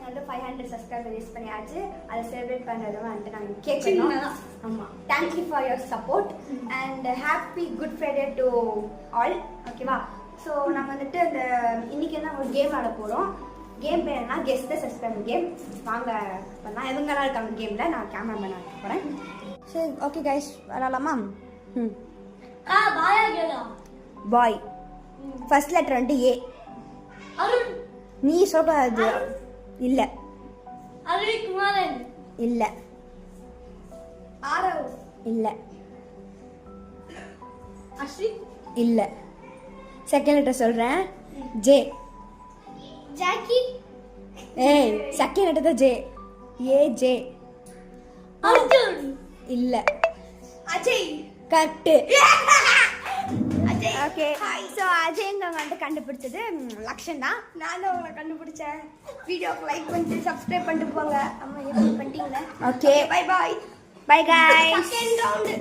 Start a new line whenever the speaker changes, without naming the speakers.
வந்து 500 subscriber reach பண்ணியாச்சு. அதை செலிப்ரேட் பண்ணுறது வந்துட்டு நாங்கள் கேட்கணும். ஆமாம், thank you for your support and happy good Friday to all. ஓகேவா? ஸோ நாங்கள் வந்துட்டு இந்த இன்னைக்கு என்ன ஒரு கேம் விளாட போகிறோம். கேம் பேர் என்ன? கெஸ் த சப்ஸ்கிரைபர் கேம். வாங்க பண்ணலாம். எவங்கெல்லாம் இருக்காங்க கேமில், நான் கேமராமேன் ஆக போகிறேன். சரி, ஓகே கைஸ், விளாடலாமா? பாய். ஃபர்ஸ்ட் லெட்டர் வந்து ஏ. நீ சொல்றது இல்ல. இல்ல. இல்ல. இல்ல. செகண்ட் லெட்டர் சொல்றேன். ஜே. ஜாக்கி. ஏய், செகண்ட் லெட்டர் தான் ஜே. A J. அர்ஜுன். இல்ல. அஜய். கரெக்ட். ஓகே, ஸோ அஜய்ங்க வந்து கண்டுபிடிச்சது லக்ஷன் தான். நான் தான் உங்களை கண்டுபிடிச்சேன். வீடியோக்கு லைக் பண்ணிட்டு சப்ஸ்கிரைப் பண்ணிட்டு போங்க. அம்மா எப்படி பண்ணிட்டீங்களே? Okay, bye bye. Bye guys. Second round.